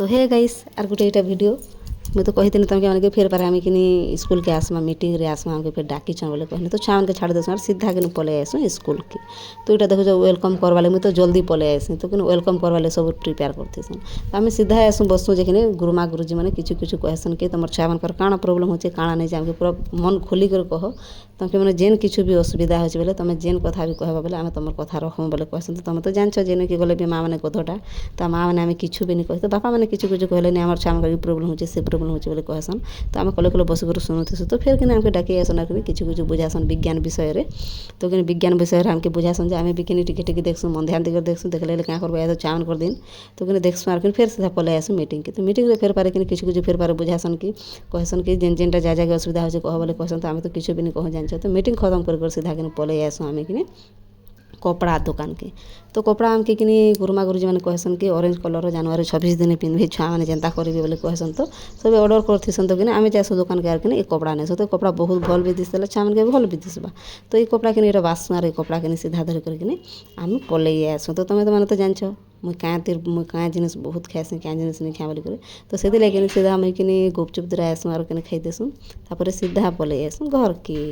तो hey guys are गोटे इटा वीडियो मुझे तो कही तुमके मैंने फिर पारे आम कि स्कूल के आसमा मीटिंग रे आसमा आमके फिर डाकी बोले कहने तो छुआ मैंने छाड़ देसुँ सीधा कि पलि आसुँ स्कूल के। तो यहाँ देखो वेलकम करवाले मुझे तो जल्दी पलि आसी तो कि वेलकम करवाले सब प्रिपेयर करतेसन तो आम सीधा आसुँ बसुँ जे गुरुमा गुरुजी मैंने किछु किछु कहसन कि तुम छुआ मानकर काଣା प्रोब्लेम होचे काଣା नहीं आमके पूरा मन खोली कर कह तुमके मैंने जेन किछु भी असुविधा होचे बोले तुम जेन कथा भी कहबा बोले आम तुम कथा रखूँ बोले कहसन तो तुम तो जानछ जेन कि गले भी माँ मैंने गधटा तो माँ मैंने आम किछु भी नहीं कहे तो बापा मैंने किछु किछु कहले नहीं आम छुआ मानकर प्रोब्लेम होचे से प्रोब्लेम होचे बोले कहसन तो आम कले कले बस कर शुणुथु तो फिर कि आमके डाकी आसन किछु किछु बुझासन विज्ञान विषय रे तो कि विज्ञान विषय आमके बुझासन जे आम भी कि टिके टिके देखसूँ मन ध्यान देकर देखसूँ देखले क्या करबो या छुआ कर दिन तो कि देखसूँ आर फिर सीधा पलि आसुँ मीटिंग के तो मीटिंग रे फिर पारे कि किछु किछु फिर पारे बुझासन कि कहसन कि जेन जेनटा जा जाके असुविधा होचे कह बोले कहसन तो आम तो किछु भी नहीं कह जानछ तो मीटिंग खत्म कर सीधा कि पलि आसुँ आम कि कपड़ा दुकान के तो कपड़ा आमके कि गुरुमा गुरुजी मैंने कहसन कि ऑरेंज कलर जनवरी 26 दिन पिंधि छुआ मैंने जेनता करेंगे बोले कहसन तो सब ऑर्डर करथीसन तो कि आम जासु दुकान के आर कि कपड़ा नहीं तो कपड़ा बहुत भल भी दिसला छुआ मैंने भल भी दिसबा तो ये कपड़ा कि बासुँ आर कपड़ा कि सीधा धर करके आम पलि आसुँ तो तुम तो मैंने तो जानछ मुई क्या जिनिस बहुत खाएसी क्या जिनिस नहीं खा बोलिक तो से लगे सीधा मुई कि गुपचुप दूरा आसुँ आर कि खाई देसुँ तापर सीधा पलि आसुँ घर के।